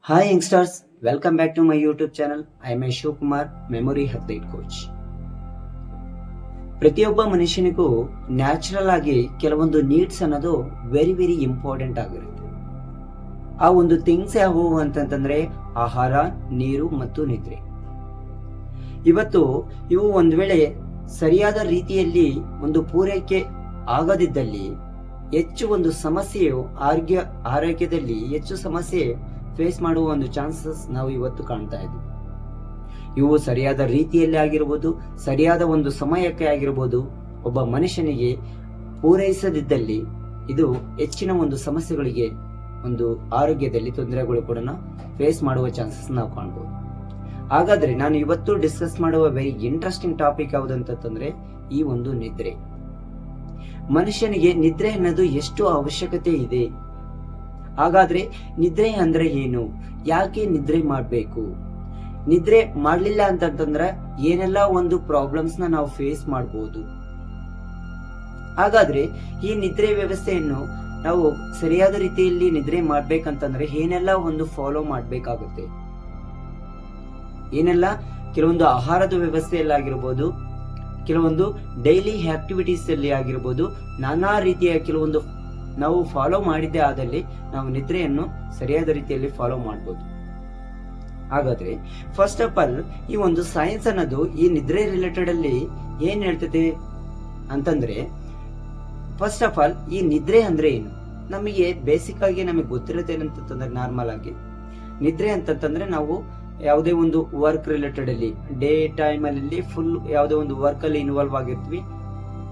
Hi youngsters, welcome back to my YouTube channel. I am Shiv Kumar, Memory Athlete Coach. ಪ್ರತಿಯೊಬ್ಬ ಮನುಷ್ಯನಿಗೂ natural ಆಗಿ ಕೆಲವೊಂದು needs ಅನ್ನೋದು very important ಆಗಿರುತ್ತೆ. ಆ ಒಂದು ಥಿಂಗ್ಸ್ ಯಾವುವು ಅಂತಂತಂದ್ರೆ ಆಹಾರ, ನೀರು ಮತ್ತು ನಿದ್ರೆ. ಇವತ್ತು ಇವು ಒಂದ್ ವೇಳೆ ಸರಿಯಾದ ರೀತಿಯಲ್ಲಿ ಒಂದು ಪೂರೈಕೆ ಆಗದಿದ್ದಲ್ಲಿ ಹೆಚ್ಚು ಒಂದು ಸಮಸ್ಯೆಯು ಆರೋಗ್ಯದಲ್ಲಿ ಹೆಚ್ಚು ಸಮಸ್ಯೆ ಫೇಸ್ ಮಾಡುವ ಒಂದು ಚಾನ್ಸಸ್ ನಾವು ಇವತ್ತು ಕಾಣ್ತಾ ಇದ್ದೀವಿ. ಇವು ಸರಿಯಾದ ರೀತಿಯಲ್ಲಿ ಆಗಿರ್ಬೋದು, ಸರಿಯಾದ ಒಂದು ಸಮಯಕ್ಕೆ ಆಗಿರ್ಬೋದು, ಒಬ್ಬ ಮನುಷ್ಯನಿಗೆ ಪೂರೈಸದಿದ್ದಲ್ಲಿ ಇದು ಹೆಚ್ಚಿನ ಒಂದು ಸಮಸ್ಯೆಗಳಿಗೆ, ಒಂದು ಆರೋಗ್ಯದಲ್ಲಿ ತೊಂದರೆಗಳು ಕೂಡ ಫೇಸ್ ಮಾಡುವ ಚಾನ್ಸಸ್ ನಾವು ಕಾಣ್ಬೋದು. ಹಾಗಾದ್ರೆ ನಾನು ಇವತ್ತು ಡಿಸ್ಕಸ್ ಮಾಡುವ ವೆರಿ ಇಂಟ್ರೆಸ್ಟಿಂಗ್ ಟಾಪಿಕ್ ಯಾವುದಂತಂದ್ರೆ ಈ ಒಂದು ನಿದ್ರೆ. ಮನುಷ್ಯನಿಗೆ ನಿದ್ರೆ ಅನ್ನೋದು ಎಷ್ಟು ಅವಶ್ಯಕತೆ ಇದೆ. ಹಾಗಾದ್ರೆ ನಿದ್ರೆ ಅಂದ್ರೆ ಏನು, ಯಾಕೆ ನಿದ್ರೆ ಮಾಡ್ಬೇಕು, ನಿದ್ರೆ ಮಾಡ್ಲಿಲ್ಲ ಅಂತಂದ್ರೆ ಏನೆಲ್ಲ ಒಂದು ಪ್ರಾಬ್ಲಮ್ಸ್ ನಾವು ಫೇಸ್ ಮಾಡಬಹುದು. ಹಾಗಾದ್ರೆ ಈ ನಿದ್ರೆ ವ್ಯವಸ್ಥೆಯನ್ನು ನಾವು ಸರಿಯಾದ ರೀತಿಯಲ್ಲಿ ನಿದ್ರೆ ಮಾಡ್ಬೇಕಂತಂದ್ರೆ ಏನೆಲ್ಲ ಒಂದು ಫಾಲೋ ಮಾಡ್ಬೇಕಾಗುತ್ತೆ, ಏನೆಲ್ಲ ಕೆಲವೊಂದು ಆಹಾರದ ವ್ಯವಸ್ಥೆಯಲ್ಲಿ ಆಗಿರ್ಬೋದು, ಕೆಲವೊಂದು ಡೈಲಿ ಆಕ್ಟಿವಿಟೀಸ್ ಅಲ್ಲಿ ಆಗಿರ್ಬೋದು, ನಾನಾ ರೀತಿಯ ಕೆಲವೊಂದು ನಾವು ಫಾಲೋ ಮಾಡಿದ್ದೇ ಆದಲ್ಲಿ ನಾವು ನಿದ್ರೆಯನ್ನು ಸರಿಯಾದ ರೀತಿಯಲ್ಲಿ ಫಾಲೋ ಮಾಡಬಹುದು. ಹಾಗಾದ್ರೆ ಫಸ್ಟ್ ಆಫ್ ಆಲ್ ಈ ಒಂದು ಸೈನ್ಸ್ ಅನ್ನೋದು ಈ ನಿದ್ರೆ ರಿಲೇಟೆಡ್ ಅಲ್ಲಿ ಏನ್ ಹೇಳ್ತದೆ ಅಂತಂದ್ರೆ, ಫಸ್ಟ್ ಆಫ್ ಆಲ್ ಈ ನಿದ್ರೆ ಅಂದ್ರೆ ಏನು, ನಮಗೆ ಬೇಸಿಕ್ ಆಗಿ ನಮಗೆ ಗೊತ್ತಿರುತ್ತೆ ಏನಂತಂದ್ರೆ, ನಾರ್ಮಲ್ ಆಗಿ ನಿದ್ರೆ ಅಂತಂದ್ರೆ ನಾವು ಯಾವುದೇ ಒಂದು ವರ್ಕ್ ರಿಲೇಟೆಡ್ ಅಲ್ಲಿ ಡೇ ಟೈಮ್ ಅಲ್ಲಿ ಫುಲ್ ಯಾವುದೇ ಒಂದು ವರ್ಕ್ ಅಲ್ಲಿ ಇನ್ವಾಲ್ವ್ ಆಗಿರ್ತೀವಿ.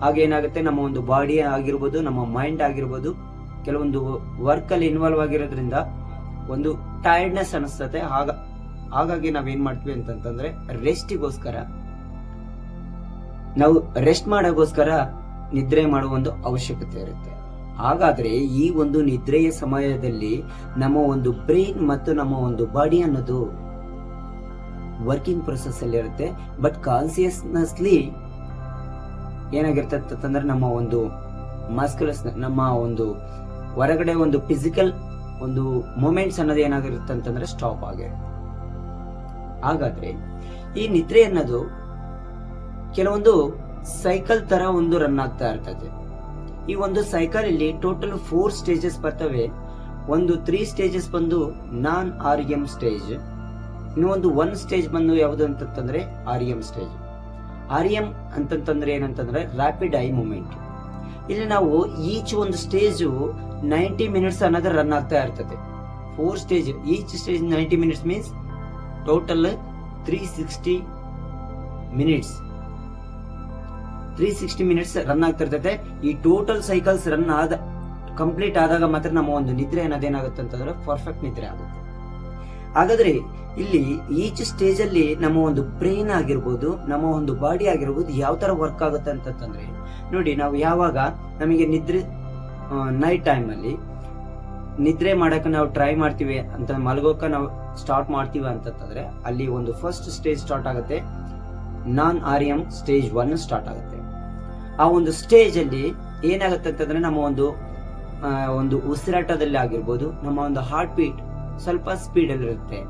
ಹಾಗೇನಾಗುತ್ತೆ, ನಮ್ಮ ಒಂದು ಬಾಡಿ ಆಗಿರ್ಬೋದು, ನಮ್ಮ ಮೈಂಡ್ ಆಗಿರ್ಬೋದು, ಕೆಲವೊಂದು ವರ್ಕ್ ಅಲ್ಲಿ ಇನ್ವಾಲ್ವ್ ಆಗಿರೋದ್ರಿಂದ ಒಂದು ಟೈರ್ಡ್ನೆಸ್ ಅನಿಸ್ತದೆ. ಹಾಗಾಗಿ ನಾವೇನ್ ಮಾಡ್ತೀವಿ ಅಂತಂದ್ರೆ ರೆಸ್ಟಿಗೋಸ್ಕರ, ನಾವು ರೆಸ್ಟ್ ಮಾಡೋಗೋಸ್ಕರ ನಿದ್ರೆ ಮಾಡುವ ಒಂದು ಅವಶ್ಯಕತೆ ಇರುತ್ತೆ. ಹಾಗಾದ್ರೆ ಈ ಒಂದು ನಿದ್ರೆಯ ಸಮಯದಲ್ಲಿ ನಮ್ಮ ಒಂದು ಬ್ರೈನ್ ಮತ್ತು ನಮ್ಮ ಒಂದು ಬಾಡಿ ಅನ್ನೋದು ವರ್ಕಿಂಗ್ ಪ್ರೊಸೆಸ್ ಅಲ್ಲಿ ಇರುತ್ತೆ. ಬಟ್ ಕಾನ್ಸಿಯಸ್ನೆಸ್ಲಿ ಏನಾಗಿರ್ತದೆ ಅಂತಂದ್ರೆ ನಮ್ಮ ಒಂದು ಮಸ್ಕ್ಯುಲಸ್, ನಮ್ಮ ಒಂದು ಹೊರಗಡೆ ಒಂದು ಫಿಸಿಕಲ್ ಒಂದು ಮೂಮೆಂಟ್ಸ್ ಅನ್ನೋದು ಏನಾಗಿರುತ್ತೆ ಅಂತಂದ್ರೆ ಸ್ಟಾಪ್ ಆಗಿರುತ್ತೆ. ಹಾಗಾದ್ರೆ ಈ ನಿದ್ರೆ ಅನ್ನೋದು ಕೆಲವೊಂದು ಸೈಕಲ್ ತರ ಒಂದು ರನ್ ಆಗ್ತಾ ಇರ್ತದೆ. ಈ ಒಂದು ಸೈಕಲ್ ಅಲ್ಲಿ ಟೋಟಲ್ 4 ಸ್ಟೇಜಸ್ ಬರ್ತವೆ. ಒಂದು 3 ಸ್ಟೇಜಸ್ ಬಂದು ನಾನ್ REM ಸ್ಟೇಜ್, ಇನ್ನು ಒಂದು 1 ಸ್ಟೇಜ್ ಬಂದು ಯಾವುದು ಅಂತಂದ್ರೆ REM ಸ್ಟೇಜ್. REM ಅಂತಂದ್ರೆ ಏನಂತಂದ್ರೆ ರ್ಯಾಪಿಡ್ ಐ ಮೂವ್ಮೆಂಟ್. ಇಲ್ಲಿ ನಾವು ಈಚ್ ಒಂದು ಸ್ಟೇಜ್ 90 ಮಿನಿಟ್ಸ್ ಅನ್ನೋದು ರನ್ ಆಗ್ತಾ ಇರ್ತದೆ. 4 stage, each stage 90 minutes means total 360 minutes run ಆಗ್ತಾ ಇರ್ತದೆ. ಈ ಟೋಟಲ್ ಸೈಕಲ್ಸ್ ರನ್ ಕಂಪ್ಲೀಟ್ ಆದಾಗ ಮಾತ್ರ ನಮ್ಮ ಒಂದು ನಿದ್ರೆ ಅನ್ನೋದೇನಾಗುತ್ತೆ ಅಂತಂದ್ರೆ ಪರ್ಫೆಕ್ಟ್ ನಿದ್ರೆ ಆಗುತ್ತೆ. ಹಾಗಾದ್ರೆ ಇಲ್ಲಿ ಈಚ್ ಸ್ಟೇಜ್ ಅಲ್ಲಿ ನಮ್ಮ ಒಂದು ಬ್ರೈನ್ ಆಗಿರ್ಬೋದು, ನಮ್ಮ ಒಂದು ಬಾಡಿ ಆಗಿರ್ಬೋದು ಯಾವ ತರ ವರ್ಕ್ ಆಗುತ್ತೆ ಅಂತಂದ್ರೆ, ನೋಡಿ ನಾವು ಯಾವಾಗ ನಮಗೆ ನಿದ್ರೆ ನೈಟ್ ಟೈಮ್ ಅಲ್ಲಿ ನಿದ್ರೆ ಮಾಡಕ್ಕೆ ನಾವು ಟ್ರೈ ಮಾಡ್ತೀವಿ ಅಂತ, ಮಲಗೋಕ ನಾವು ಸ್ಟಾರ್ಟ್ ಮಾಡ್ತೀವಿ ಅಂತಂದ್ರೆ ಅಲ್ಲಿ ಒಂದು ಫಸ್ಟ್ ಸ್ಟೇಜ್ ಸ್ಟಾರ್ಟ್ ಆಗುತ್ತೆ, ನಾನ್ REM ಸ್ಟೇಜ್ 1 ಸ್ಟಾರ್ಟ್ ಆಗುತ್ತೆ. ಆ ಒಂದು ಸ್ಟೇಜ್ ಅಲ್ಲಿ ಏನಾಗುತ್ತೆ ಅಂತಂದ್ರೆ ನಮ್ಮ ಒಂದು ಉಸಿರಾಟದಲ್ಲಿ ಆಗಿರ್ಬೋದು, ನಮ್ಮ ಒಂದು ಹಾರ್ಟ್ ಬೀಟ್ ಸ್ವಲ್ಪ ಸ್ಪೀಡ್ ಅಲ್ಲಿ ಇರುತ್ತೆ.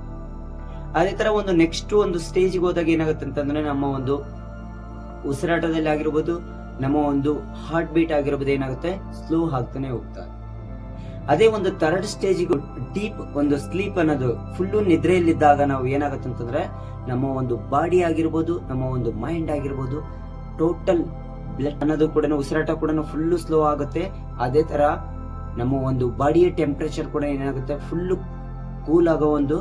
ಅದೇ ತರ ಒಂದು ನೆಕ್ಸ್ಟ್ ಒಂದು ಸ್ಟೇಜ್ ಹೋದಾಗ ಏನಾಗುತ್ತೆ ಅಂತಂದ್ರೆ ನಮ್ಮ ಒಂದು ಉಸಿರಾಟದಲ್ಲಿ ಆಗಿರ್ಬೋದು, ನಮ್ಮ ಒಂದು ಹಾರ್ಟ್ ಬೀಟ್ ಆಗಿರ್ಬೋದು ಏನಾಗುತ್ತೆ ಸ್ಲೋ ಆಗ್ತಾನೆ ಹೋಗ್ತಾರೆ. ಅದೇ ಒಂದು 3rd ಸ್ಟೇಜ್ ಡೀಪ್ ಒಂದು ಸ್ಲೀಪ್ ಅನ್ನೋದು ಫುಲ್ಲು ನಿದ್ರೆಯಲ್ಲಿದ್ದಾಗ ನಾವು ಏನಾಗುತ್ತೆ ಅಂತಂದ್ರೆ ನಮ್ಮ ಒಂದು ಬಾಡಿ ಆಗಿರ್ಬೋದು, ನಮ್ಮ ಒಂದು ಮೈಂಡ್ ಆಗಿರ್ಬೋದು, ಟೋಟಲ್ ಬ್ಲಡ್ ಅನ್ನೋದು ಕೂಡ, ಉಸಿರಾಟ ಕೂಡ ಫುಲ್ಲು ಸ್ಲೋ ಆಗುತ್ತೆ. ಅದೇ ತರ ನಮ್ಮ ಒಂದು ಬಾಡಿಯ ಟೆಂಪರೇಚರ್ ಕೂಡ ಏನಾಗುತ್ತೆ ಫುಲ್ಲು ಕೂಲ್ ಆಗೋ ಒಂದು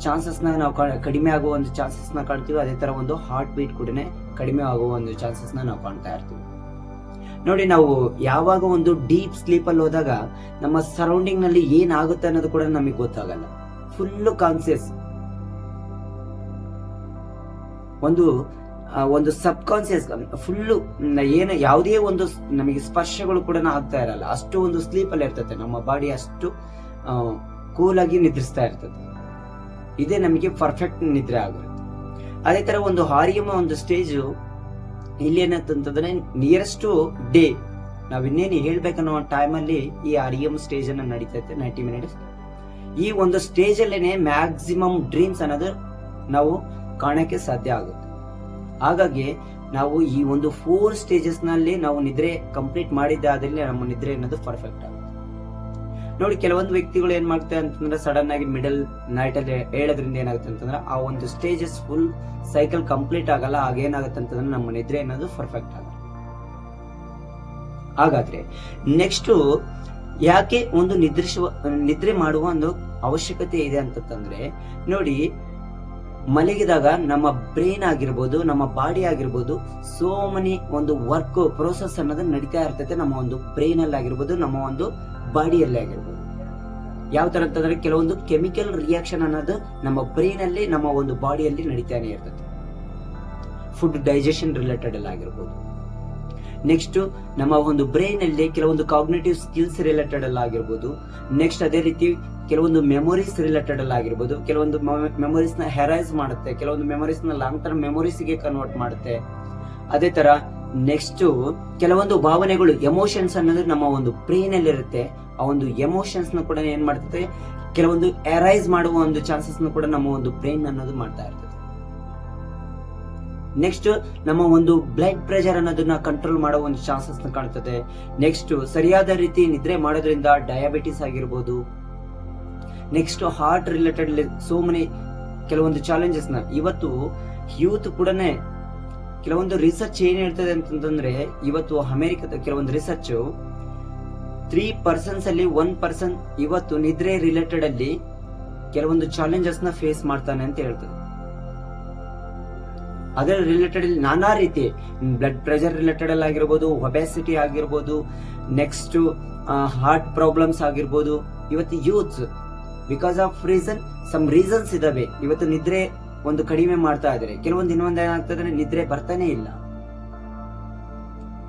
ಚಾನ್ಸಸ್ ನಾವು ಕಡಿಮೆ ಆಗುವ ಒಂದು ಚಾನ್ಸಸ್ ನ ಕಾಣ್ತೀವಿ. ಅದೇ ತರ ಒಂದು ಹಾರ್ಟ್ ಬೀಟ್ ಕೂಡ ಕಡಿಮೆ ಆಗುವ ಒಂದು ಚಾನ್ಸಸ್ ನಾವು ಕಾಣ್ತಾ ಇರ್ತೀವಿ. ನೋಡಿ, ನಾವು ಯಾವಾಗ ಒಂದು ಡೀಪ್ ಸ್ಲೀಪ್ ಅಲ್ಲಿ ಹೋದಾಗ ನಮ್ಮ ಸರೌಂಡಿಂಗ್ ನಲ್ಲಿ ಏನಾಗುತ್ತೆ ಅನ್ನೋದು ಕೂಡ ನಮಗೆ ಗೊತ್ತಾಗಲ್ಲ. ಫುಲ್ ಕಾನ್ಸಿಯಸ್ ಒಂದು ಸಬ್ ಕಾನ್ಸಿಯಸ್ ಫುಲ್ಲು ಏನು ಯಾವುದೇ ಒಂದು ನಮಗೆ ಸ್ಪರ್ಶಗಳು ಕೂಡ ಆಗ್ತಾ ಇರಲ್ಲ. ಅಷ್ಟು ಒಂದು ಸ್ಲೀಪ್ ಅಲ್ಲಿ ಇರ್ತದೆ, ನಮ್ಮ ಬಾಡಿ ಅಷ್ಟು ಕೂಲ್ ಆಗಿ ನಿದ್ರಿಸ್ತಾ ಇರ್ತದೆ. ಇದೇ ನಮಗೆ ಪರ್ಫೆಕ್ಟ್ ನಿದ್ರೆ ಆಗಿರುತ್ತೆ. ಅದೇ ತರ ಒಂದು REM ಒಂದು ಸ್ಟೇಜ್ ಇಲ್ಲಿ ಏನಂತಂದ್ರೆ ನಿಯರೆಸ್ಟ್ ಡೇ ನಾವ್ ಇನ್ನೇನು ಹೇಳ್ಬೇಕನ್ನೋ ಟೈಮ್ ಅಲ್ಲಿ ಈ REM ಸ್ಟೇಜ್ ಅನ್ನ ನಡೀತೈತೆ 90 ಮಿನಿಟ್ಸ್. ಈ ಒಂದು ಸ್ಟೇಜ್ ಅಲ್ಲೇನೆ ಮ್ಯಾಕ್ಸಿಮಮ್ ಡ್ರೀಮ್ಸ್ ಅನ್ನೋದು ನಾವು ಕಾಣಕ್ಕೆ ಸಾಧ್ಯ ಆಗುತ್ತೆ. ಹಾಗಾಗಿ ನಾವು ಈ ಒಂದು 4 ಸ್ಟೇಜಸ್ ನಲ್ಲಿ ನಾವು ನಿದ್ರೆ ಕಂಪ್ಲೀಟ್ ಮಾಡಿದ್ದಾದ್ರೆ ನಮ್ಮ ನಿದ್ರೆ ಅನ್ನೋದು ಪರ್ಫೆಕ್ಟ್ ಆಗುತ್ತೆ. ನೋಡಿ, ಕೆಲವೊಂದು ವ್ಯಕ್ತಿಗಳು ಏನ್ ಮಾಡ್ತಾರೆ ಅಂತಂದ್ರೆ ಸಡನ್ ಆಗಿ ಮಿಡಲ್ ನೈಟ್ ಅಲ್ಲಿ ಹೇಳೋದ್ರಿಂದ ಏನಾಗುತ್ತೆ ಅಂತಂದ್ರೆ ಆ ಒಂದು ಸ್ಟೇಜಸ್ ಫುಲ್ ಸೈಕಲ್ ಕಂಪ್ಲೀಟ್ ಆಗಲ್ಲ. ಆಗೇನಾಗುತ್ತೆ ಅಂತಂದ್ರೆ ನಮ್ಮ ನಿದ್ರೆ ಅನ್ನೋದು ಪರ್ಫೆಕ್ಟ್ ಆಗಲ್ಲ. ಹಾಗಾದ್ರೆ ನೆಕ್ಸ್ಟ್ ಯಾಕೆ ಒಂದು ನಿದ್ರೆ ಮಾಡುವ ಒಂದು ಅವಶ್ಯಕತೆ ಇದೆ ಅಂತಂದ್ರೆ, ನೋಡಿ, ಮಲಗಿದಾಗ ನಮ್ಮ ಬ್ರೈನ್ ಆಗಿರ್ಬೋದು, ನಮ್ಮ ಬಾಡಿ ಆಗಿರ್ಬೋದು, ಸೋ ಮನಿ ಒಂದು ವರ್ಕ್ ಪ್ರೋಸೆಸ್ ಅನ್ನೋದು ನಡೀತಾ ಇರ್ತೈತೆ ನಮ್ಮ ಒಂದು ಬ್ರೈನ್ ಅಲ್ಲಿ ಆಗಿರ್ಬೋದು, ನಮ್ಮ ಒಂದು ಬಾಡಿಯಲ್ಲಿ ಆಗಿರ್ಬೋದು. ಯಾವ ತರ ಅಂತಂದ್ರೆ ಕೆಲವೊಂದು ಕೆಮಿಕಲ್ ರಿಯಾಕ್ಷನ್ ಅನ್ನೋದು ನಮ್ಮ ಬ್ರೈನ್ ಅಲ್ಲಿ ನಮ್ಮ ಒಂದು ಬಾಡಿಯಲ್ಲಿ ನಡೀತಾನೆ ಇರ್ತದೆ. ಫುಡ್ ಡೈಜೆಷನ್ ರಿಲೇಟೆಡ್ ಅಲ್ಲಿ ಆಗಿರ್ಬೋದು. ನೆಕ್ಸ್ಟ್ ನಮ್ಮ ಒಂದು ಬ್ರೈನ್ ಅಲ್ಲಿ ಕೆಲವೊಂದು ಕಾಗ್ನೇಟಿವ್ ಸ್ಕಿಲ್ಸ್ ರಿಲೇಟೆಡ್ ಅಲ್ಲಿ ಆಗಿರ್ಬೋದು. ನೆಕ್ಸ್ಟ್ ಅದೇ ರೀತಿ ಕೆಲವೊಂದು ಮೆಮೊರೀಸ್ ರಿಲೇಟೆಡ್ ಅಲ್ಲಿ ಆಗಿರ್ಬೋದು. ಕೆಲವೊಂದು ಮೆಮೊರೀಸ್ ನ ಹೆರೈಸ್ ಮಾಡುತ್ತೆ, ಕೆಲವೊಂದು ಮೆಮೊರೀಸ್ ನ ಲಾಂಗ್ ಟರ್ಮ್ ಮೆಮೊರೀಸ್ ಗೆ ಕನ್ವರ್ಟ್ ಮಾಡುತ್ತೆ. ಅದೇ ತರ ನೆಕ್ಸ್ಟ್ ಕೆಲವೊಂದು ಭಾವನೆಗಳು, ಎಮೋಷನ್ಸ್ ಅನ್ನೋದು ನಮ್ಮ ಒಂದು ಬ್ರೈನ್ ಅಲ್ಲಿ ಇರುತ್ತೆ. ಆ ಒಂದು ಎಮೋಷನ್ಸ್ ನ ಕೂಡ ಏನ್ ಮಾಡ್ತದೆ, ಕೆಲವೊಂದು ಎರೈಸ್ ಮಾಡುವ ಒಂದು ಚಾನ್ಸಸ್ ನ ಕೂಡ ನಮ್ಮ ಒಂದು ಬ್ರೈನ್ ಅನ್ನೋದು ಮಾಡ್ತಾ ಇರ್ತದೆ. ನೆಕ್ಸ್ಟ್ ನಮ್ಮ ಒಂದು ಬ್ಲಡ್ ಪ್ರೆಷರ್ ಅನ್ನೋದನ್ನ ಕಂಟ್ರೋಲ್ ಮಾಡೋ ಒಂದು ಚಾನ್ಸಸ್ ನ ಕಾಣ್ತದೆ. ನೆಕ್ಸ್ಟ್ ಸರಿಯಾದ ರೀತಿ ನಿದ್ರೆ ಮಾಡೋದ್ರಿಂದ ಡಯಾಬಿಟಿಸ್ ಆಗಿರ್ಬೋದು. Next heart related so many ಕೆಲವೊಂದು ಚಾಲೆಂಜಸ್ ನ ಇವತ್ತು ಯೂತ್ ಕೂಡ ಕೆಲವೊಂದು ರಿಸರ್ಚ್ ಏನ್ ಹೇಳ್ತದೆ ಅಂತಂದ್ರೆ, ಇವತ್ತು ಅಮೆರಿಕದ ಕೆಲವೊಂದು ರಿಸರ್ಚ್ 3% ಅಲ್ಲಿ 1% ಇವತ್ತು ನಿದ್ರೆ ರಿಲೇಟೆಡ್ ಅಲ್ಲಿ ಕೆಲವೊಂದು ಚಾಲೆಂಜಸ್ ನ ಫೇಸ್ ಮಾಡ್ತಾನೆ ಅಂತ ಹೇಳ್ತದೆ. ಅದರ ರಿಲೇಟೆಡ್ ನಾನಾ ರೀತಿ ಬ್ಲಡ್ ಪ್ರೆಷರ್ ರಿಲೇಟೆಡ್ ಅಲ್ಲಿ ಆಗಿರ್ಬೋದು, ಒಬೆಸಿಟಿ ಆಗಿರ್ಬೋದು, ನೆಕ್ಸ್ಟ್ ಹಾರ್ಟ್ ಪ್ರಾಬ್ಲಮ್ಸ್ ಆಗಿರ್ಬೋದು. ಇವತ್ತು youths because of some reasons ಇದಾವೆ ಇವತ್ತು ನಿದ್ರೆ ಒಂದು ಕಡಿಮೆ ಮಾಡ್ತಾ ಇದ್ದಾರೆ. ಕೆಲವೊಂದು ಇನ್ನೊಂದು ಏನಾಗ್ತದೆ, ನಿದ್ರೆ ಬರ್ತಾನೆ ಇಲ್ಲ.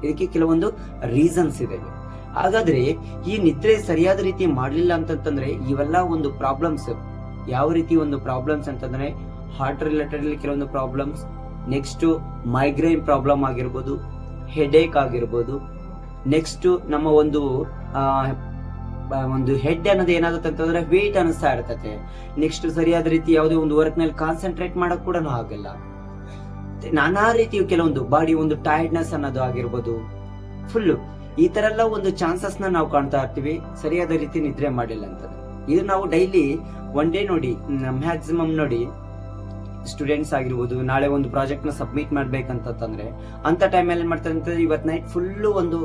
ಇದಕ್ಕೆ ಕೆಲವೊಂದು ರೀಸನ್ಸ್ ಇದಾವೆ. ಹಾಗಾದ್ರೆ ಈ ನಿದ್ರೆ ಸರಿಯಾದ ರೀತಿ ಮಾಡ್ಲಿಲ್ಲ ಅಂತಂದ್ರೆ ಇವೆಲ್ಲ ಒಂದು ಪ್ರಾಬ್ಲಮ್ಸ್. ಯಾವ ರೀತಿ ಒಂದು ಪ್ರಾಬ್ಲಮ್ಸ್ ಅಂತಂದ್ರೆ, ಹಾರ್ಟ್ ರಿಲೇಟೆಡ್ ಕೆಲವೊಂದು ಪ್ರಾಬ್ಲಮ್ಸ್, ನೆಕ್ಸ್ಟ್ ಮೈಗ್ರೇನ್ ಪ್ರಾಬ್ಲಮ್ ಆಗಿರ್ಬೋದು, ಹೆಡೇಕ್ ಆಗಿರ್ಬೋದು. ನೆಕ್ಸ್ಟ್ ನಮ್ಮ ಒಂದು ಹೆಡ್ ಅನ್ನೋದು ಏನಾಗುತ್ತೆ ಅಂತಂದ್ರೆ ವೇಟ್ ಅನಿಸ್ತಾ ಇರ್ತದೆ. ನೆಕ್ಸ್ಟ್ ಸರಿಯಾದ ರೀತಿ ಯಾವುದೇ ಒಂದು ವರ್ಕ್ ನಲ್ಲಿ ಕಾನ್ಸಂಟ್ರೇಟ್ ಮಾಡಕ್ ಕೂಡ ಆಗಲ್ಲ. ನಾನಾ ರೀತಿಯ ಕೆಲವೊಂದು ಬಾಡಿ ಒಂದು ಟೈರ್ಡ್ನೆಸ್ ಅನ್ನೋದು ಆಗಿರ್ಬೋದು. ಫುಲ್ ಈ ತರ ಎಲ್ಲ ಒಂದು ಚಾನ್ಸಸ್ ನಾವು ಕಾಣ್ತಾ ಇರ್ತೀವಿ ಸರಿಯಾದ ರೀತಿ ನಿದ್ರೆ ಮಾಡಿಲ್ಲ ಅಂತ. ಇದು ನಾವು ಡೈಲಿ ಒನ್ ಡೇ ನೋಡಿ, ಮ್ಯಾಕ್ಸಿಮಮ್ ನೋಡಿ, ಸ್ಟೂಡೆಂಟ್ಸ್ ಆಗಿರ್ಬೋದು, ನಾಳೆ ಒಂದು ಪ್ರಾಜೆಕ್ಟ್ ನ ಸಬ್ಮಿಟ್ ಮಾಡ್ಬೇಕಂತಂದ್ರೆ ಅಂತ ಟೈಮಲ್ಲಿ ಏನ್ ಮಾಡ್ತಾರೆ ಅಂತಂದ್ರೆ, ಇವತ್ತು ನೈಟ್ ಫುಲ್ ಒಂದು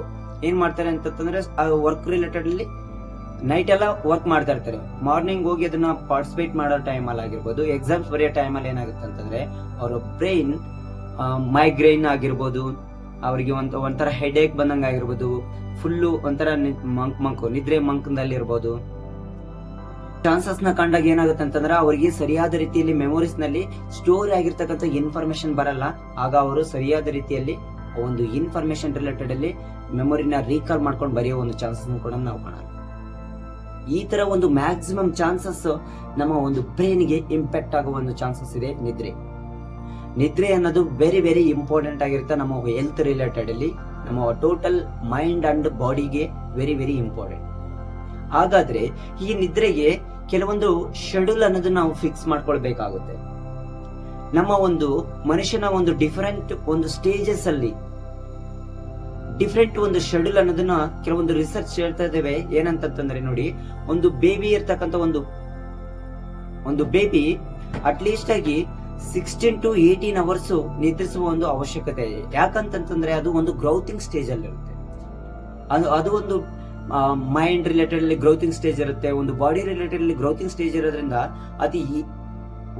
ಏನ್ ಮಾಡ್ತಾರೆ ಅಂತಂದ್ರೆ ವರ್ಕ್ ರಿಲೇಟೆಡ್ ಅಲ್ಲಿ ನೈಟ್ ಎಲ್ಲ ವರ್ಕ್ ಮಾಡ್ತಾ ಇರ್ತಾರೆ. ಮಾರ್ನಿಂಗ್ ಹೋಗಿ ಅದನ್ನ ಪಾರ್ಟಿಸಿಪೇಟ್ ಮಾಡೋ ಟೈಮಲ್ಲಿ ಆಗಿರ್ಬೋದು, ಎಕ್ಸಾಮ್ಸ್ ಬರೆಯೋ ಟೈಮಲ್ಲಿ ಏನಾಗುತ್ತೆ ಅಂತಂದ್ರೆ ಅವರ ಬ್ರೈನ್ ಮೈಗ್ರೇನ್ ಆಗಿರ್ಬೋದು, ಅವರಿಗೆ ಒಂಥರ ಹೆಡೇಕ್ ಬಂದಂಗ ಆಗಿರ್ಬೋದು, ಫುಲ್ಲು ಒಂಥರ ನಿದ್ರೆ ಮಂಕದಲ್ಲಿ ಇರ್ಬೋದು. ಚಾನ್ಸಸ್ ನ ಕಂಡಾಗ ಏನಾಗುತ್ತೆ ಅಂತಂದ್ರೆ ಅವರಿಗೆ ಸರಿಯಾದ ರೀತಿಯಲ್ಲಿ ಮೆಮೊರೀಸ್ ನಲ್ಲಿ ಸ್ಟೋರ್ ಆಗಿರ್ತಕ್ಕಂಥ ಇನ್ಫಾರ್ಮೇಶನ್ ಬರಲ್ಲ. ಆಗ ಅವರು ಸರಿಯಾದ ರೀತಿಯಲ್ಲಿ ಒಂದು ಇನ್ಫಾರ್ಮೇಶನ್ ರಿಲೇಟೆಡ್ ಅಲ್ಲಿ ಮೆಮೊರಿನ ರೀಕಾಲ್ ಮಾಡ್ಕೊಂಡು ಬರೆಯೋ ಒಂದು ಚಾನ್ಸಸ್ ಕೂಡ ನಾವು ಕಾಣಲ್ಲ. ಈ ತರ ಒಂದು ಮ್ಯಾಕ್ಸಿಮಮ್ ಚಾನ್ಸಸ್ ನಮ್ಮ ಒಂದು ಬ್ರೈನ್ ಗೆ ಇಂಪ್ಯಾಕ್ಟ್ ಆಗುವ ಒಂದು ಚಾನ್ಸಸ್ ಇದೆ ನಿದ್ರೆ ಅನ್ನೋದು ವೆರಿ ವೆರಿ ಇಂಪಾರ್ಟೆಂಟ್ ಆಗಿರುತ್ತೆ ನಮ್ಮ ಹೆಲ್ತ್ ರಿಲೇಟೆಡ್ ಅಲ್ಲಿ, ನಮ್ಮ ಟೋಟಲ್ ಮೈಂಡ್ ಅಂಡ್ ಬಾಡಿಗೆ ವೆರಿ ವೆರಿ ಇಂಪಾರ್ಟೆಂಟ್. ಹಾಗಾದ್ರೆ ಈ ನಿದ್ರೆಗೆ ಕೆಲವೊಂದು ಶೆಡ್ಯೂಲ್ ಅನ್ನೋದು ನಾವು ಫಿಕ್ಸ್ ಮಾಡ್ಕೊಳ್ಬೇಕಾಗುತ್ತೆ. ನಮ್ಮ ಒಂದು ಮನುಷ್ಯನ ಒಂದು ಡಿಫರೆಂಟ್ ಒಂದು ಸ್ಟೇಜಸ್ ಅಲ್ಲಿ ಡಿಫರೆಂಟ್ ಒಂದು ಶೆಡ್ಯೂಲ್ ಅನ್ನೋದನ್ನ ಕೆಲವೊಂದು ರಿಸರ್ಚ್ ಹೇಳ್ತಾ ಇದ್ದೇವೆ. ಏನಂತಂದ್ರೆ ನೋಡಿ, ಒಂದು ಬೇಬಿ ಇರ್ತಕ್ಕಂಥ ಒಂದು ಬೇಬಿ ಅಟ್ಲೀಸ್ಟ್ ಆಗಿ 16 to 18 ಅವರ್ಸ್ ನಿದ್ರಿಸುವ ಒಂದು ಅವಶ್ಯಕತೆ ಇದೆ. ಯಾಕಂತಂದ್ರೆ ಅದು ಒಂದು ಗ್ರೌತಿಂಗ್ ಸ್ಟೇಜ್ ಅಲ್ಲಿ ಇರುತ್ತೆ. ಅದು ಒಂದು ಮೈಂಡ್ ರಿಲೇಟೆಡ್ ಅಲ್ಲಿ ಗ್ರೌತಿಂಗ್ ಸ್ಟೇಜ್ ಇರುತ್ತೆ, ಒಂದು ಬಾಡಿ ರಿಲೇಟೆಡ್ ಅಲ್ಲಿ ಗ್ರೌತಿಂಗ್ ಸ್ಟೇಜ್ ಇರೋದ್ರಿಂದ ಅತಿ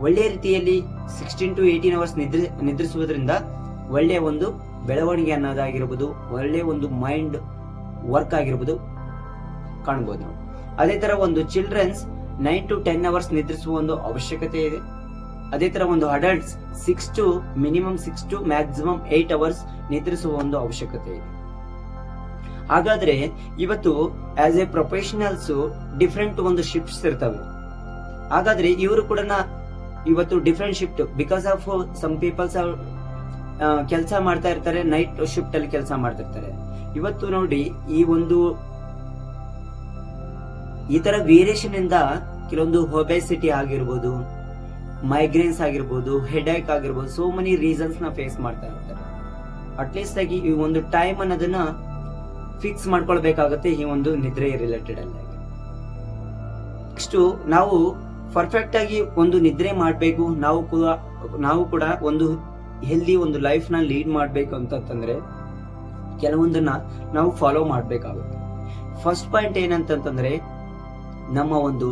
ಒಳ್ಳೆ ರೀತಿಯಲ್ಲಿ 16 to 18 ಅವರ್ಸ್ ನಿದ್ರಿಸುವುದರಿಂದ ಒಳ್ಳೆಯ ಒಂದು ಬೆಳವಣಿಗೆ ಅನ್ನೋದಾಗಿರ್ಬೋದು, ಒಳ್ಳೆಯ ಒಂದು ಮೈಂಡ್ ವರ್ಕ್ ಆಗಿರ್ಬೋದು ಕಾಣಬಹುದು ನಾವು. ಅದೇ ತರ ಒಂದು ಚಿಲ್ಡ್ರನ್ಸ್ 9 to 10 ಅವರ್ಸ್ ನಿದ್ರಿಸುವ ಒಂದು ಅವಶ್ಯಕತೆ ಇದೆ. ಅದೇ ತರ ಒಂದು ಅಡಲ್ಟ್ಸ್ 6 to ಮ್ಯಾಕ್ಸಿಮಮ್ 8 ಅವರ್ಸ್ ನಿದ್ರಿಸುವ ಒಂದು ಅವಶ್ಯಕತೆ ಇದೆ. ಹಾಗಾದ್ರೆ ಇವತ್ತು ಆಸ್ ಎ ಪ್ರೊಫೆಷನಲ್ಸ್ ಡಿಫ್ರೆಂಟ್ ಒಂದು ಶಿಫ್ಟ್ಸ್ ಇರ್ತವೆ. ಹಾಗಾದ್ರೆ ಇವರು ಕೂಡ ಇವತ್ತು different shift because of some peoples ಕೆಲಸ ಮಾಡ್ತಾ ಇರ್ತಾರೆ, ನೈಟ್ ಶಿಫ್ಟ್ ಅಲ್ಲಿ ಕೆಲಸ ಮಾಡ್ತಿರ್ತಾರೆ. ಇವತ್ತು ನೋಡಿ ಈ ತರ ವೇರಿಯೇಷನ್ ಇಂದ ಕೆಲವೊಂದು ಒಬೆಸಿಟಿ ಆಗಿರ್ಬೋದು, ಮೈಗ್ರೇನ್ಸ್ ಆಗಿರ್ಬೋದು, ಹೆಡೇಕ್ ಆಗಿರ್ಬೋದು, ಸೋ ಮೆನಿ ರೀಸನ್ಸ್ ನ ಫೇಸ್ ಮಾಡ್ತಾ ಇರ್ತಾರೆ. ಅಟ್ಲೀಸ್ಟ್ ಆಗಿ ಈ ಒಂದು ಟೈಮ್ ಅನ್ನೋದನ್ನ ಫಿಕ್ಸ್ ಮಾಡ್ಕೊಳ್ಬೇಕಾಗತ್ತೆ ಈ ಒಂದು ನಿದ್ರೆ ರಿಲೇಟೆಡ್ ಅಲ್ಲಿ. ನೆಕ್ಸ್ಟ್ ನಾವು ಪರ್ಫೆಕ್ಟ್ ಆಗಿ ಒಂದು ನಿದ್ರೆ ಮಾಡಬೇಕು, ನಾವು ಕೂಡ ಒಂದು ಹೆಲ್ದಿ ಒಂದು ಲೈಫ್ ನ ಲೀಡ್ ಮಾಡ್ಬೇಕು ಅಂತಂದ್ರೆ ಕೆಲವೊಂದನ್ನ ನಾವು ಫಾಲೋ ಮಾಡ್ಬೇಕಾಗುತ್ತೆ. ಫಸ್ಟ್ ಪಾಯಿಂಟ್ ಏನಂತಂದ್ರೆ ನಮ್ಮ ಒಂದು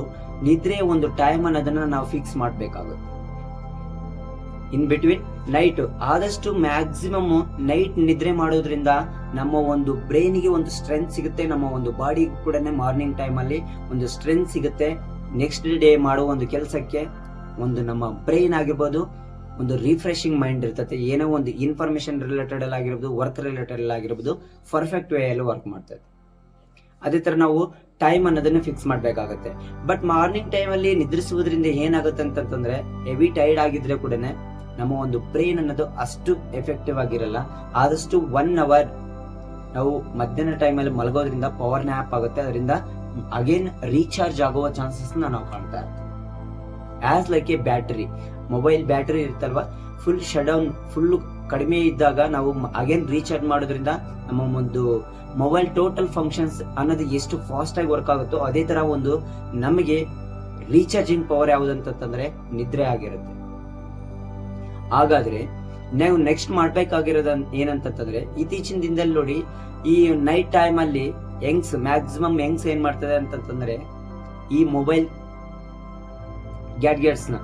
ನಿದ್ರೆ ಒಂದು ಟೈಮ್ ಅನ್ನೋದನ್ನ ನಾವು ಫಿಕ್ಸ್ ಮಾಡ್ಬೇಕಾಗುತ್ತೆ. ಇನ್ ಬಿಟ್ವೀನ್ ನೈಟ್ ಆದಷ್ಟು ಮ್ಯಾಕ್ಸಿಮಮ್ ನೈಟ್ ನಿದ್ರೆ ಮಾಡೋದ್ರಿಂದ ನಮ್ಮ ಒಂದು ಬ್ರೈನ್ಗೆ ಒಂದು ಸ್ಟ್ರೆಂತ್ ಸಿಗುತ್ತೆ, ನಮ್ಮ ಒಂದು ಬಾಡಿ ಕೂಡ ಮಾರ್ನಿಂಗ್ ಟೈಮ್ ಅಲ್ಲಿ ಒಂದು ಸ್ಟ್ರೆಂತ್ ಸಿಗುತ್ತೆ. ನೆಕ್ಸ್ಟ್ ಡೇ ಮಾಡುವ ಒಂದು ಕೆಲಸಕ್ಕೆ ಒಂದು ನಮ್ಮ ಬ್ರೈನ್ ಆಗಿರ್ಬೋದು ಒಂದು ರಿಫ್ರೆಶಿಂಗ್ ಮೈಂಡ್ ಇರ್ತದೆ. ಏನೋ ಒಂದು ಇನ್ಫಾರ್ಮೇಶನ್ ರಿಲೇಟೆಡ್ ಅಲ್ಲಿ ಆಗಿರ್ಬೋದು, ವರ್ಕ್ ರಿಲೇಟೆಡ್ ಅಲ್ಲಿ ಆಗಿರ್ಬೋದು, ಪರ್ಫೆಕ್ಟ್ ವೇ ಅಲ್ಲಿ ವರ್ಕ್ ಮಾಡ್ತದೆ. ಅದೇ ತರ ನಾವು ಟೈಮ್ ಅನ್ನೋದನ್ನ ಫಿಕ್ಸ್ ಮಾಡ್ಬೇಕಾಗತ್ತೆ. ಬಟ್ ಮಾರ್ನಿಂಗ್ ಟೈಮ್ ಅಲ್ಲಿ ನಿದ್ರಿಸುವುದರಿಂದ ಏನಾಗುತ್ತೆ ಅಂತಂದ್ರೆ ಹೆವಿ ಟೈರ್ಡ್ ಆಗಿದ್ರೆ ಕೂಡ ನಮ್ಮ ಒಂದು ಬ್ರೈನ್ ಅನ್ನೋದು ಅಷ್ಟು ಎಫೆಕ್ಟಿವ್ ಆಗಿರಲ್ಲ. ಆದಷ್ಟು 1 hour ನಾವು ಮಧ್ಯಾಹ್ನ ಟೈಮ್ ಅಲ್ಲಿ ಮಲಗೋದ್ರಿಂದ ಪವರ್ ನ್ಯಾಪ್ ಆಗುತ್ತೆ. ಅದರಿಂದ ಅಗೇನ್ ರೀಚಾರ್ಜ್ ಆಗುವ ಚಾನ್ಸಸ್ ನಾವು ಕಾಣ್ತಾ ಇರ್ತೀವಿ. As like A battery, mobile battery ಇರುತ್ತಲ್ವಾ, ಫುಲ್ ಶಟ್ ಡೌನ್, ಫುಲ್ ಕಡಿಮೆ ಇದ್ದಾಗ ನಾವು ಅಗೇನ್ ರೀಚಾರ್ಜ್ ಮಾಡೋದ್ರಿಂದ ನಮ್ಮ ಒಂದು ಮೊಬೈಲ್ ಟೋಟಲ್ ಫಂಕ್ಷನ್ಸ್ ಅನ್ನೋದು ಎಷ್ಟು ಫಾಸ್ಟ್ ಆಗಿ ವರ್ಕ್ ಆಗುತ್ತೋ ಅದೇ ತರ ಒಂದು ನಮಗೆ ರೀಚಾರ್ಜಿಂಗ್ ಪವರ್ ಯಾವುದಂತಂದ್ರೆ ನಿದ್ರೆ ಆಗಿರುತ್ತೆ. ಹಾಗಾದ್ರೆ ನಾವು ನೆಕ್ಸ್ಟ್ ಮಾಡ್ಬೇಕಾಗಿರೋದ ಏನಂತಂದ್ರೆ ಇತ್ತೀಚಿನ ದಿನದಲ್ಲಿ ನೋಡಿ ಈ ನೈಟ್ ಟೈಮ್ ಅಲ್ಲಿ ಮ್ಯಾಕ್ಸಿಮಮ್ ಯಂಗ್ಸ್ ಏನ್ ಮಾಡ್ತದೆ ಅಂತಂದ್ರೆ ಈ ಮೊಬೈಲ್ ಗ್ಯಾಡ್ಗೆಟ್ಸ್ ನ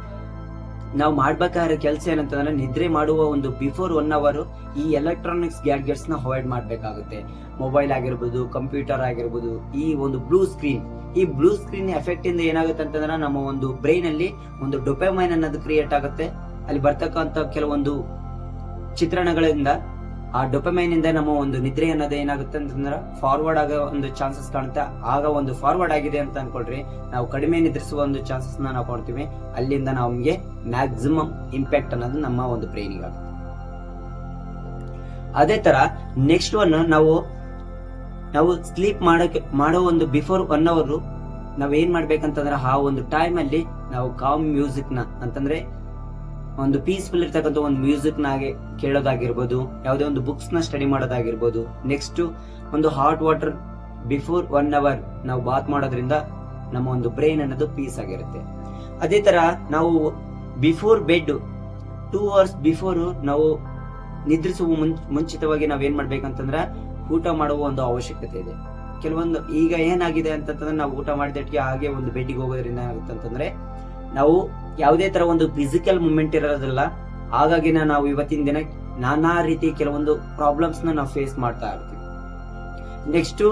ನಾವು ಮಾಡ್ಬೇಕಾಗಿರೋ ಕೆಲಸ ಏನಂತಂದ್ರೆ ನಿದ್ರೆ ಮಾಡುವ ಒಂದು ಬಿಫೋರ್ 1 hour ಈ ಎಲೆಕ್ಟ್ರಾನಿಕ್ಸ್ ಗ್ಯಾಡ್ಗೆಟ್ಸ್ ನ ಅವಾಯ್ಡ್ ಮಾಡ್ಬೇಕಾಗುತ್ತೆ. ಮೊಬೈಲ್ ಆಗಿರ್ಬೋದು, ಕಂಪ್ಯೂಟರ್ ಆಗಿರ್ಬೋದು, ಈ ಒಂದು ಬ್ಲೂ ಸ್ಕ್ರೀನ್ ಎಫೆಕ್ಟ್ ಇಂದ ಏನಾಗುತ್ತೆ ಅಂತಂದ್ರೆ ನಮ್ಮ ಒಂದು ಬ್ರೈನ್ ಅಲ್ಲಿ ಒಂದು ಡೊಪಮೈನ್ ಅನ್ನೋದು ಕ್ರಿಯೇಟ್ ಆಗುತ್ತೆ. ಅಲ್ಲಿ ಬರ್ತಕ್ಕಂತ ಕೆಲವೊಂದು ಚಿತ್ರಣಗಳಿಂದ ಆ ಡೊಪಮೈನ್ ಇಂದ ನಮ್ಮ ಒಂದು ನಿದ್ರೆ ಅನ್ನೋದು ಏನಾಗುತ್ತೆ ಅಂತಂದ್ರೆ ಫಾರ್ವರ್ಡ್ ಆಗೋ ಒಂದು ಚಾನ್ಸಸ್ ಕಾಣುತ್ತೆ. ಆಗ ಒಂದು ಫಾರ್ವರ್ಡ್ ಆಗಿದೆ ಅಂತ ಅನ್ಕೊಳ್ರಿ, ನಾವು ಕಡಿಮೆ ನಿದ್ರಿಸುವ ಒಂದು ಚಾನ್ಸಸ್ ನಾವು ಕೊಡ್ತೀವಿ. ಅಲ್ಲಿಂದ ನಮಗೆ ಮ್ಯಾಕ್ಸಿಮಮ್ ಇಂಪ್ಯಾಕ್ಟ್ ಅನ್ನೋದು ನಮ್ಮ ಒಂದು ಬ್ರೈನಿಗೆ ಆಗುತ್ತೆ. ಅದೇ ತರ ನೆಕ್ಸ್ಟ್ ಒನ್ ನಾವು ಸ್ಲೀಪ್ ಮಾಡೋ ಒಂದು ಬಿಫೋರ್ 1 hour ನಾವ್ ಏನ್ ಮಾಡ್ಬೇಕಂತಂದ್ರೆ ಆ ಒಂದು ಟೈಮ್ ಅಲ್ಲಿ ನಾವು ಕಾಮ್ ಮ್ಯೂಸಿಕ್ ನ ಅಂತಂದ್ರೆ ಒಂದು ಪೀಸ್ಫುಲ್ ಇರ್ತಕ್ಕಂಥ ಒಂದು ಮ್ಯೂಸಿಕ್ ನಾಗೆ ಕೇಳೋದಾಗಿರ್ಬೋದು, ಯಾವುದೇ ಒಂದು ಬುಕ್ಸ್ ನ ಸ್ಟಡಿ ಮಾಡೋದಾಗಿರ್ಬೋದು. ನೆಕ್ಸ್ಟ್ ಒಂದು ಹಾಟ್ ವಾಟರ್ ಬಿಫೋರ್ 1 hour ನಾವು ಬಾತ್ ಮಾಡೋದ್ರಿಂದ ನಮ್ಮ ಒಂದು ಬ್ರೈನ್ ಅನ್ನೋದು ಪೀಸ್ ಆಗಿರುತ್ತೆ. ಅದೇ ತರ ನಾವು ಬಿಫೋರ್ ಬೆಡ್ 2 hours ಬಿಫೋರ್ ನಾವು ನಿದ್ರಿಸುವ ಮುಂಚಿತವಾಗಿ ನಾವೇನ್ ಮಾಡ್ಬೇಕಂತಂದ್ರೆ ಊಟ ಮಾಡುವ ಒಂದು ಅವಶ್ಯಕತೆ ಇದೆ. ಕೆಲವೊಂದು ಈಗ ಏನಾಗಿದೆ ಅಂತಂದ್ರೆ ನಾವು ಊಟ ಮಾಡಿದಟ್ಟಿಗೆ ಹಾಗೆ ಒಂದು ಬೆಡ್ಗೆ ಹೋಗೋದ್ರಿಂದ ಏನಾಗುತ್ತೆ ಅಂತಂದ್ರೆ ನಾವು ಯಾವುದೇ ತರ ಒಂದು ಫಿಸಿಕಲ್ ಮೂವ್ಮೆಂಟ್ ಇರೋದಿಲ್ಲ. ಹಾಗಾಗಿ ನಾವು ಇವತ್ತಿನ ದಿನ ನಾನಾ ರೀತಿ ಕೆಲವೊಂದು ಪ್ರಾಬ್ಲಮ್ಸ್ ನಾವು ಫೇಸ್ ಮಾಡ್ತಾ ಇರ್ತೀವಿ. ನೆಕ್ಸ್ಟ್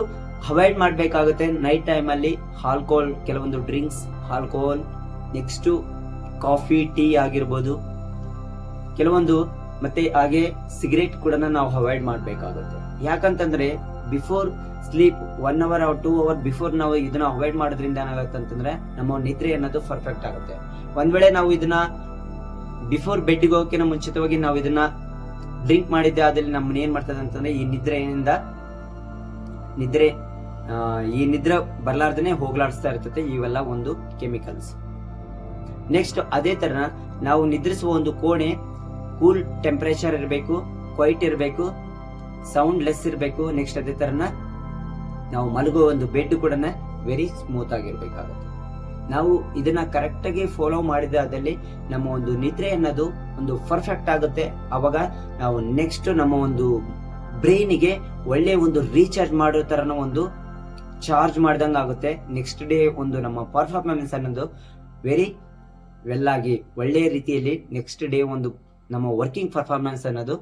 ಅವಾಯ್ಡ್ ಮಾಡ್ಬೇಕಾಗುತ್ತೆ ನೈಟ್ ಟೈಮ್ ಅಲ್ಲಿ ಆಲ್ಕೋಹಾಲ್, ಕೆಲವೊಂದು drinks, alcohol, next coffee, tea ಆಗಿರ್ಬೋದು, ಕೆಲವೊಂದು ಮತ್ತೆ ಹಾಗೆ ಸಿಗರೇಟ್ ಕೂಡ ನಾವು ಅವಾಯ್ಡ್ ಮಾಡ್ಬೇಕಾಗುತ್ತೆ. ಯಾಕಂತಂದ್ರೆ before sleep 1 hour or 2 hour before ನಾವು ಇದನ್ನ ಅವಾಯ್ಡ್ ಮಾಡೋದ್ರಿಂದ ಏನಾಗುತ್ತೆ ಅಂತಂದ್ರೆ ನಮ್ಮ ನಿದ್ರೆ ಅನ್ನೋದು ಪರ್ಫೆಕ್ಟ್ ಆಗುತ್ತೆ. ಒಂದ್ ವೇಳೆ ನಾವು ಇದನ್ನ ಬಿಫೋರ್ ಬೆಡ್ಗೆ ಹೋಗಕ್ಕಿಂತ ಮುಂಚಿತವಾಗಿ ನಾವು ಇದನ್ನ ಡ್ರಿಂಕ್ ಮಾಡಿದ್ದೆ ಅದ್ರಲ್ಲಿ ನಮ್ಮನ್ನ ಏನ್ ಮಾಡ್ತದೆ ಅಂತಂದ್ರೆ ಈ ನಿದ್ರೆ ಬರ್ಲಾರ್ದನೆ ಹೋಗ್ಲಾಡಿಸ್ತಾ ಇರ್ತದೆ ಇವೆಲ್ಲ ಒಂದು ಕೆಮಿಕಲ್ಸ್. ನೆಕ್ಸ್ಟ್ ಅದೇ ತರ ನಾವು ನಿದ್ರಿಸುವ ಒಂದು ಕೋಣೆ ಕೂಲ್ ಟೆಂಪರೇಚರ್ ಇರಬೇಕು, ಕ್ವೈಟ್ ಇರಬೇಕು, ಸೌಂಡ್ ಲೆಸ್ ಇರಬೇಕು. ನೆಕ್ಸ್ಟ್ ಅದೇ ತರನ ನಾವು ಮಲಗುವ ಒಂದು ಬೆಡ್ ಕೂಡ ವೆರಿ ಸ್ಮೂತ್ ಆಗಿರ್ಬೇಕಾಗುತ್ತೆ. ನಾವು ಇದನ್ನ ಕರೆಕ್ಟ್ ಆಗಿ ಫಾಲೋ ಮಾಡಿದಲ್ಲಿ ನಮ್ಮ ಒಂದು ನಿದ್ರೆ ಅನ್ನೋದು ಒಂದು ಪರ್ಫೆಕ್ಟ್ ಆಗುತ್ತೆ. ಅವಾಗ ನಾವು ನೆಕ್ಸ್ಟ್ ನಮ್ಮ ಒಂದು ಬ್ರೈನಿಗೆ ಒಳ್ಳೆ ಒಂದು ರೀಚಾರ್ಜ್ ಮಾಡೋ ತರನ ಒಂದು ಚಾರ್ಜ್ ಮಾಡ್ದಂಗ ಆಗುತ್ತೆ. ನೆಕ್ಸ್ಟ್ ಡೇ ಒಂದು ನಮ್ಮ ಪರ್ಫಾರ್ಮೆನ್ಸ್ ಅನ್ನೋದು ವೆರಿ ವೆಲ್ ಆಗಿ ಒಳ್ಳೆ ರೀತಿಯಲ್ಲಿ ನೆಕ್ಸ್ಟ್ ಡೇ ಒಂದು ನಮ್ಮ ವರ್ಕಿಂಗ್ ಪರ್ಫಾರ್ಮೆನ್ಸ್ ಅನ್ನೋದು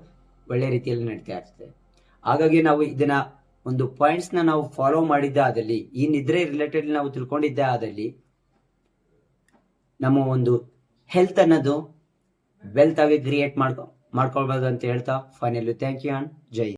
ಒಳ್ಳೆ ರೀತಿಯಲ್ಲಿ ನಡೀತಾ ಇರ್ತದೆ. ಹಾಗಾಗಿ ನಾವು ಇದನ್ನ ಒಂದು ಪಾಯಿಂಟ್ಸ್ ನಾವು ಫಾಲೋ ಮಾಡಿದ್ದೆ ಆದಲ್ಲಿ, ಈ ನಿದ್ರೆ ರಿಲೇಟೆಡ್ ನಾವು ತಿಳ್ಕೊಂಡಿದ್ದೆ ಆದಲ್ಲಿ ನಮ್ಮ ಒಂದು ಹೆಲ್ತ್ ಅನ್ನೋದು ವೆಲ್ತ್ ಆಗಿ ಕ್ರಿಯೇಟ್ ಮಾಡ್ಕೊಳ್ಬಹುದು ಅಂತ ಹೇಳ್ತಾ final thank you and Jai.